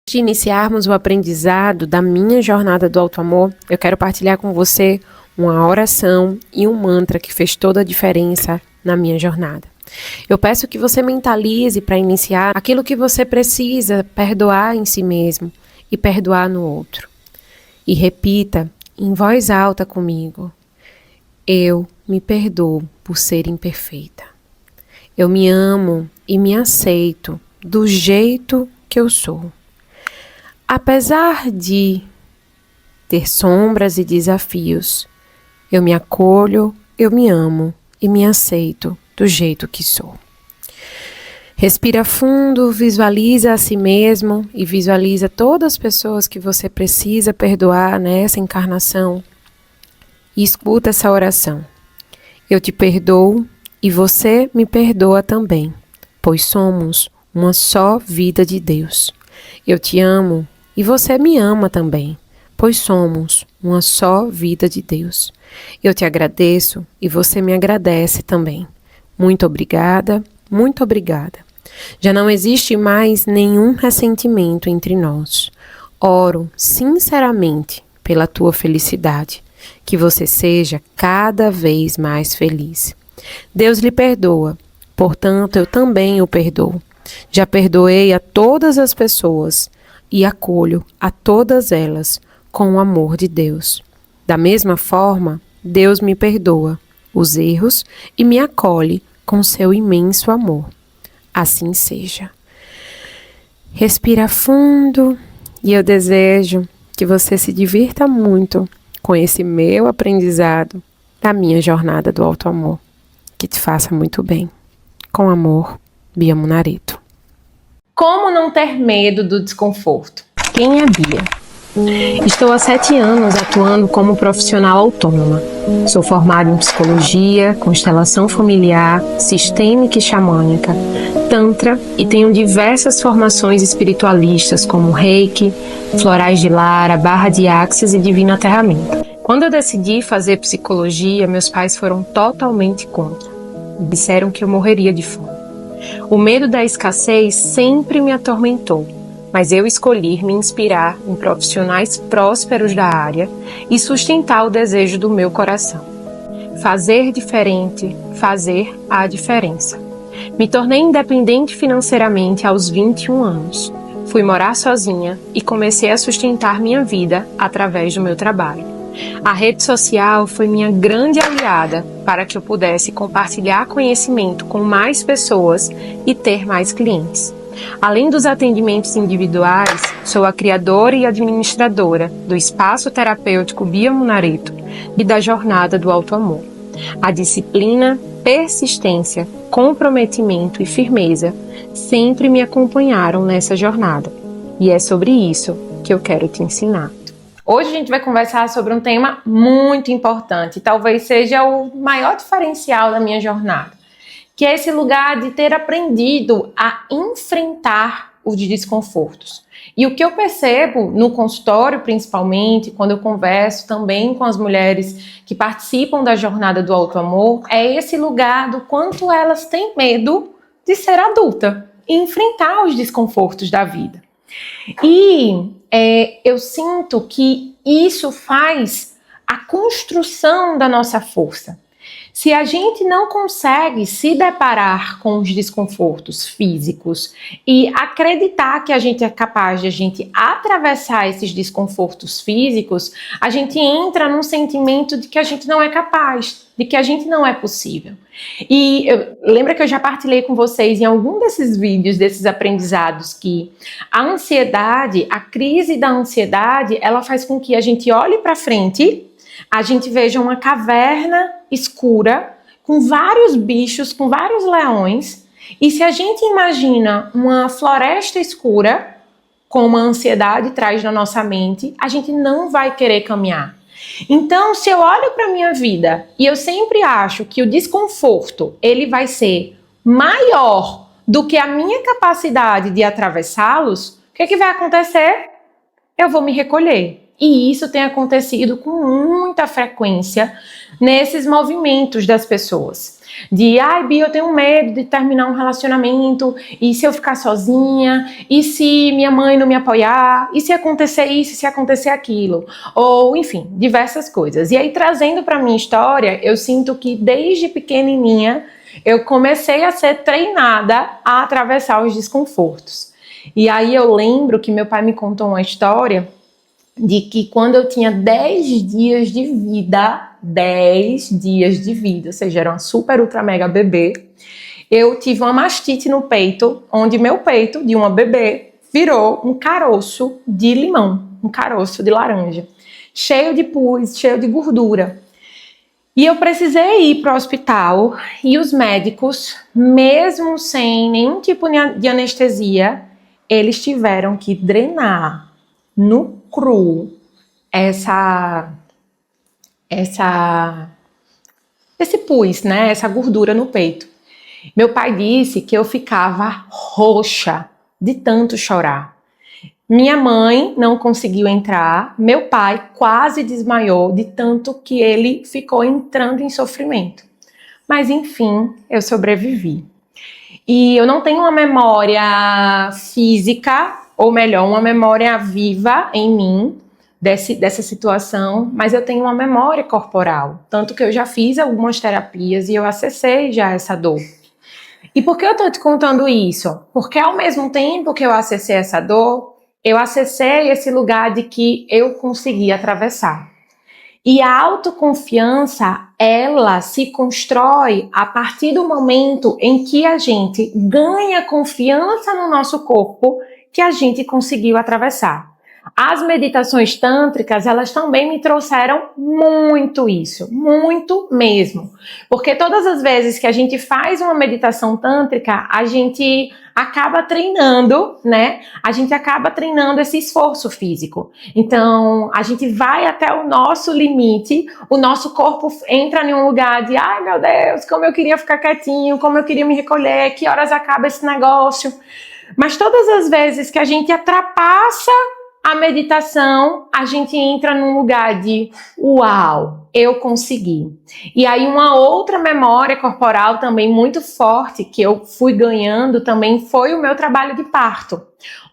De iniciarmos o aprendizado da minha jornada do auto-amor, eu quero partilhar com você uma oração e um mantra que fez toda a diferença na minha jornada. Eu peço que você mentalize para iniciar aquilo que você precisa perdoar em si mesmo e perdoar no outro. E repita em voz alta comigo: eu me perdoo por ser imperfeita. Eu me amo e me aceito do jeito que eu sou. Apesar de ter sombras e desafios, eu me acolho, eu me amo e me aceito do jeito que sou. Respira fundo, visualiza a si mesmo e visualiza todas as pessoas que você precisa perdoar nessa encarnação. E escuta essa oração. Eu te perdoo e você me perdoa também, pois somos uma só vida de Deus. Eu te amo e você me ama também, pois somos uma só vida de Deus. Eu te agradeço e você me agradece também. Muito obrigada, muito obrigada. Já não existe mais nenhum ressentimento entre nós. Oro sinceramente pela tua felicidade, que você seja cada vez mais feliz. Deus lhe perdoa, portanto eu também o perdoo. Já perdoei a todas as pessoas e acolho a todas elas com o amor de Deus. Da mesma forma, Deus me perdoa os erros e me acolhe com seu imenso amor. Assim seja. Respira fundo e eu desejo que você se divirta muito com esse meu aprendizado da minha jornada do auto-amor. Que te faça muito bem. Com amor, Bia Munarito. Como não ter medo do desconforto? Quem é Bia? Estou há 7 anos atuando como profissional autônoma. Sou formada em psicologia, constelação familiar, sistêmica e xamânica, tantra e tenho diversas formações espiritualistas como Reiki, Florais de Lara, Barra de Axis e Divino Aterramento. Quando eu decidi fazer psicologia, meus pais foram totalmente contra. Disseram que eu morreria de fome. O medo da escassez sempre me atormentou, mas eu escolhi me inspirar em profissionais prósperos da área e sustentar o desejo do meu coração. Fazer diferente, fazer a diferença. Me tornei independente financeiramente aos 21 anos. Fui morar sozinha e comecei a sustentar minha vida através do meu trabalho. A rede social foi minha grande aliada para que eu pudesse compartilhar conhecimento com mais pessoas e ter mais clientes. Além dos atendimentos individuais, sou a criadora e administradora do Espaço Terapêutico Bia Munarito e da Jornada do Auto-Amor. A disciplina, persistência, comprometimento e firmeza sempre me acompanharam nessa jornada. E é sobre isso que eu quero te ensinar. Hoje a gente vai conversar sobre um tema muito importante, talvez seja o maior diferencial da minha jornada, que é esse lugar de ter aprendido a enfrentar os desconfortos. E o que eu percebo no consultório, principalmente, quando eu converso também com as mulheres que participam da jornada do auto-amor, é esse lugar do quanto elas têm medo de ser adulta e enfrentar os desconfortos da vida. E eu sinto que isso faz a construção da nossa força. Se a gente não consegue se deparar com os desconfortos físicos e acreditar que a gente é capaz de a gente atravessar esses desconfortos físicos, a gente entra num sentimento de que a gente não é capaz, de que a gente não é possível. E lembra que eu já partilhei com vocês em algum desses vídeos, desses aprendizados, que a ansiedade, a crise da ansiedade, ela faz com que a gente olhe para frente, a gente veja uma caverna escura, com vários bichos, com vários leões, e se a gente imagina uma floresta escura, como a ansiedade traz na nossa mente, a gente não vai querer caminhar. Então, se eu olho para a minha vida e eu sempre acho que o desconforto ele vai ser maior do que a minha capacidade de atravessá-los, o que vai acontecer? Eu vou me recolher. E isso tem acontecido com muita frequência nesses movimentos das pessoas. De, ai, Bia, eu tenho medo de terminar um relacionamento, e se eu ficar sozinha, e se minha mãe não me apoiar, e se acontecer isso, e se acontecer aquilo, ou, enfim, diversas coisas. E aí, trazendo para minha história, eu sinto que desde pequenininha, eu comecei a ser treinada a atravessar os desconfortos. E aí eu lembro que meu pai me contou uma história de que quando eu tinha 10 dias de vida, 10 dias de vida, ou seja, era uma super ultra mega bebê, eu tive uma mastite no peito, onde meu peito de uma bebê virou um caroço de limão, um caroço de laranja, cheio de pus, cheio de gordura. E eu precisei ir para o hospital e os médicos, mesmo sem nenhum tipo de anestesia, eles tiveram que drenar no cru esse pus, né? Essa gordura no peito. Meu pai disse que eu ficava roxa de tanto chorar. Minha mãe não conseguiu entrar, meu pai quase desmaiou de tanto que ele ficou entrando em sofrimento. Mas enfim, eu sobrevivi. E eu não tenho uma memória física, ou melhor, uma memória viva em mim dessa situação, mas eu tenho uma memória corporal. Tanto que eu já fiz algumas terapias e eu acessei já essa dor. E por que eu estou te contando isso? Porque ao mesmo tempo que eu acessei essa dor, eu acessei esse lugar de que eu consegui atravessar. E a autoconfiança, ela se constrói a partir do momento em que a gente ganha confiança no nosso corpo que a gente conseguiu atravessar. As meditações tântricas, elas também me trouxeram muito isso, muito mesmo. Porque todas as vezes que a gente faz uma meditação tântrica, a gente acaba treinando, né? A gente acaba treinando esse esforço físico. Então, a gente vai até o nosso limite, o nosso corpo entra em um lugar de, ai meu Deus, como eu queria ficar quietinho, como eu queria me recolher, que horas acaba esse negócio. Mas todas as vezes que a gente ultrapassa a meditação, a gente entra num lugar de uau, eu consegui. E aí uma outra memória corporal também muito forte que eu fui ganhando também foi o meu trabalho de parto,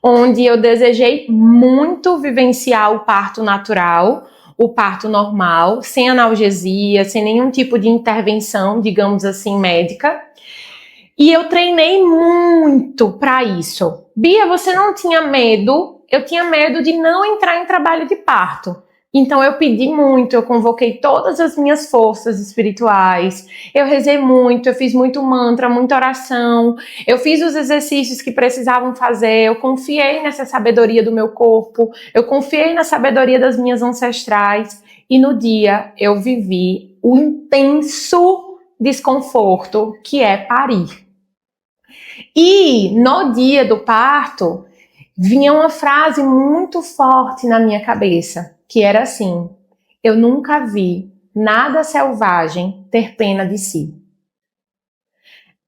onde eu desejei muito vivenciar o parto natural, o parto normal, sem analgesia, sem nenhum tipo de intervenção, digamos assim, médica. E eu treinei muito para isso. Bia, você não tinha medo? Eu tinha medo de não entrar em trabalho de parto. Então eu pedi muito, eu convoquei todas as minhas forças espirituais, eu rezei muito, eu fiz muito mantra, muita oração, eu fiz os exercícios que precisavam fazer, eu confiei nessa sabedoria do meu corpo, eu confiei na sabedoria das minhas ancestrais e no dia eu vivi o intenso desconforto que é parir. E no dia do parto, vinha uma frase muito forte na minha cabeça, que era assim: eu nunca vi nada selvagem ter pena de si.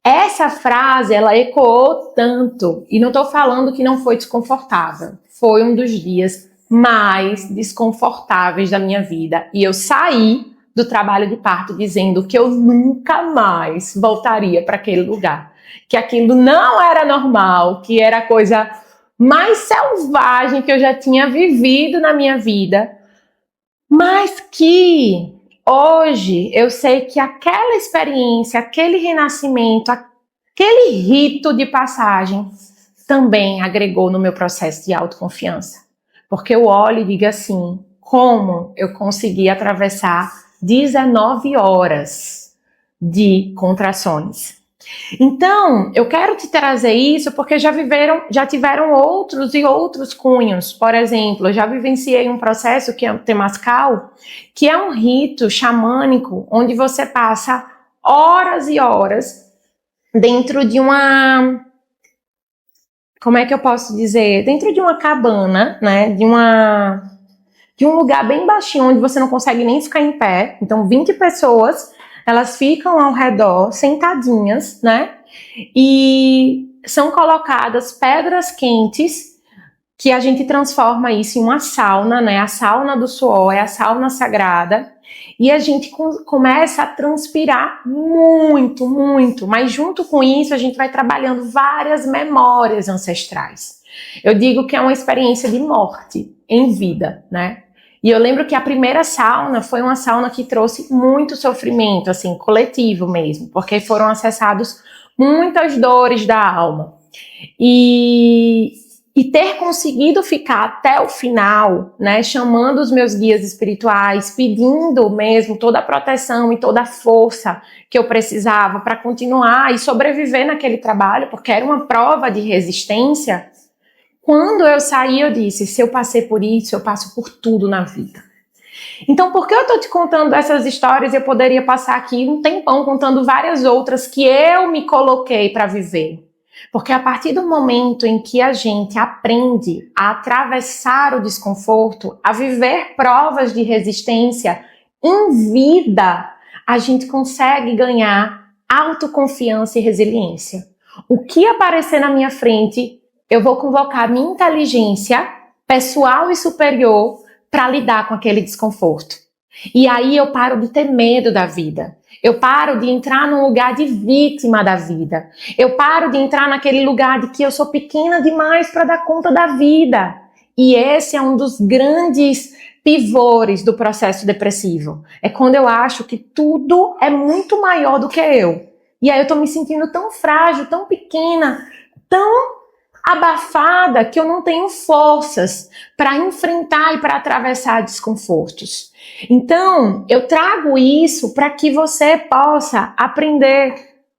Essa frase, ela ecoou tanto, e não estou falando que não foi desconfortável, foi um dos dias mais desconfortáveis da minha vida, e eu saí do trabalho de parto dizendo que eu nunca mais voltaria para aquele lugar, que aquilo não era normal, que era a coisa mais selvagem que eu já tinha vivido na minha vida, mas que hoje eu sei que aquela experiência, aquele renascimento, aquele rito de passagem também agregou no meu processo de autoconfiança. Porque eu olho e digo assim, como eu consegui atravessar 19 horas de contrações. Então, eu quero te trazer isso porque já tiveram outros e outros cunhos. Por exemplo, eu já vivenciei um processo que é o Temascal, que é um rito xamânico onde você passa horas e horas dentro de uma... Como é que eu posso dizer? Dentro de uma cabana, né? De um lugar bem baixinho onde você não consegue nem ficar em pé. Então, 20 pessoas... elas ficam ao redor, sentadinhas, né? E são colocadas pedras quentes que a gente transforma isso em uma sauna, né? A sauna do suor é a sauna sagrada, e a gente começa a transpirar muito, muito, mas junto com isso a gente vai trabalhando várias memórias ancestrais. Eu digo que é uma experiência de morte em vida, né? E eu lembro que a primeira sauna foi uma sauna que trouxe muito sofrimento, assim, coletivo mesmo, porque foram acessados muitas dores da alma. E ter conseguido ficar até o final, né, chamando os meus guias espirituais, pedindo mesmo toda a proteção e toda a força que eu precisava para continuar e sobreviver naquele trabalho, porque era uma prova de resistência. Quando eu saí, eu disse, se eu passei por isso, eu passo por tudo na vida. Então, por que eu estou te contando essas histórias? Eu poderia passar aqui um tempão contando várias outras que eu me coloquei para viver. Porque a partir do momento em que a gente aprende a atravessar o desconforto, a viver provas de resistência em vida, a gente consegue ganhar autoconfiança e resiliência. O que aparecer na minha frente, eu vou convocar minha inteligência pessoal e superior para lidar com aquele desconforto. E aí eu paro de ter medo da vida. Eu paro de entrar num lugar de vítima da vida. Eu paro de entrar naquele lugar de que eu sou pequena demais para dar conta da vida. E esse é um dos grandes pivôs do processo depressivo. É quando eu acho que tudo é muito maior do que eu. E aí eu tô me sentindo tão frágil, tão pequena, tão abafada que eu não tenho forças para enfrentar e para atravessar desconfortos. Então, eu trago isso para que você possa aprender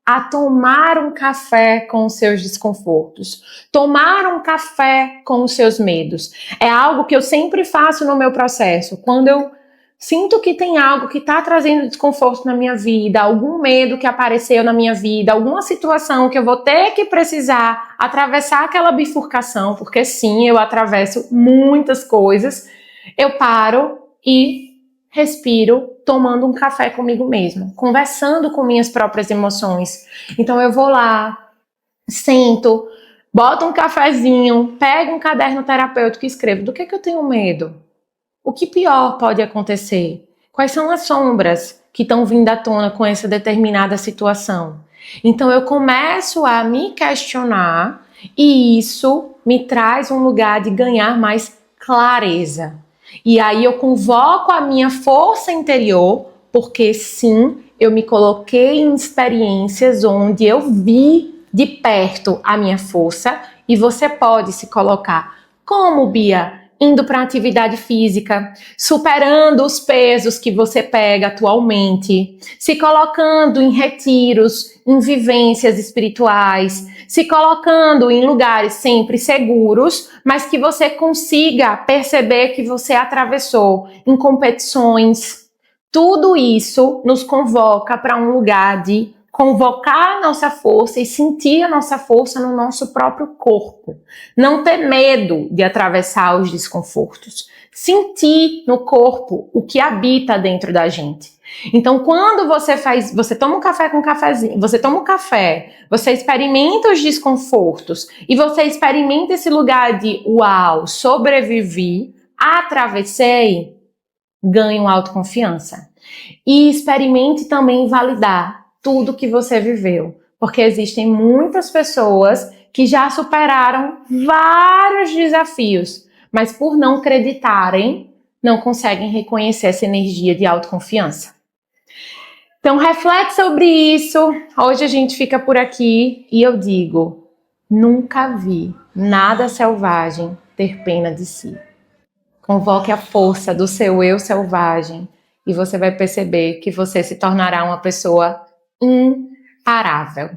a tomar um café com os seus desconfortos, tomar um café com os seus medos. É algo que eu sempre faço no meu processo. Quando eu sinto que tem algo que está trazendo desconforto na minha vida, algum medo que apareceu na minha vida, alguma situação que eu vou ter que precisar atravessar aquela bifurcação, porque sim, eu atravesso muitas coisas, eu paro e respiro tomando um café comigo mesma, conversando com minhas próprias emoções. Então eu vou lá, sento, boto um cafezinho, pego um caderno terapêutico e escrevo do que eu tenho medo. O que pior pode acontecer? Quais são as sombras que estão vindo à tona com essa determinada situação? Então eu começo a me questionar e isso me traz um lugar de ganhar mais clareza. E aí eu convoco a minha força interior, porque sim, eu me coloquei em experiências onde eu vi de perto a minha força e você pode se colocar. Como, Bia? Indo para atividade física, superando os pesos que você pega atualmente, se colocando em retiros, em vivências espirituais, se colocando em lugares sempre seguros, mas que você consiga perceber que você atravessou em competições. Tudo isso nos convoca para um lugar de convocar a nossa força e sentir a nossa força no nosso próprio corpo. Não ter medo de atravessar os desconfortos. Sentir no corpo o que habita dentro da gente. Então, quando você toma um café com um cafezinho, você toma um café, você experimenta os desconfortos e você experimenta esse lugar de uau, sobrevivi, atravessei, ganhe autoconfiança. E experimente também validar tudo que você viveu, porque existem muitas pessoas que já superaram vários desafios, mas por não acreditarem, não conseguem reconhecer essa energia de autoconfiança. Então reflete sobre isso. Hoje a gente fica por aqui e eu digo, nunca vi nada selvagem ter pena de si. Convoque a força do seu eu selvagem e você vai perceber que você se tornará uma pessoa imparável.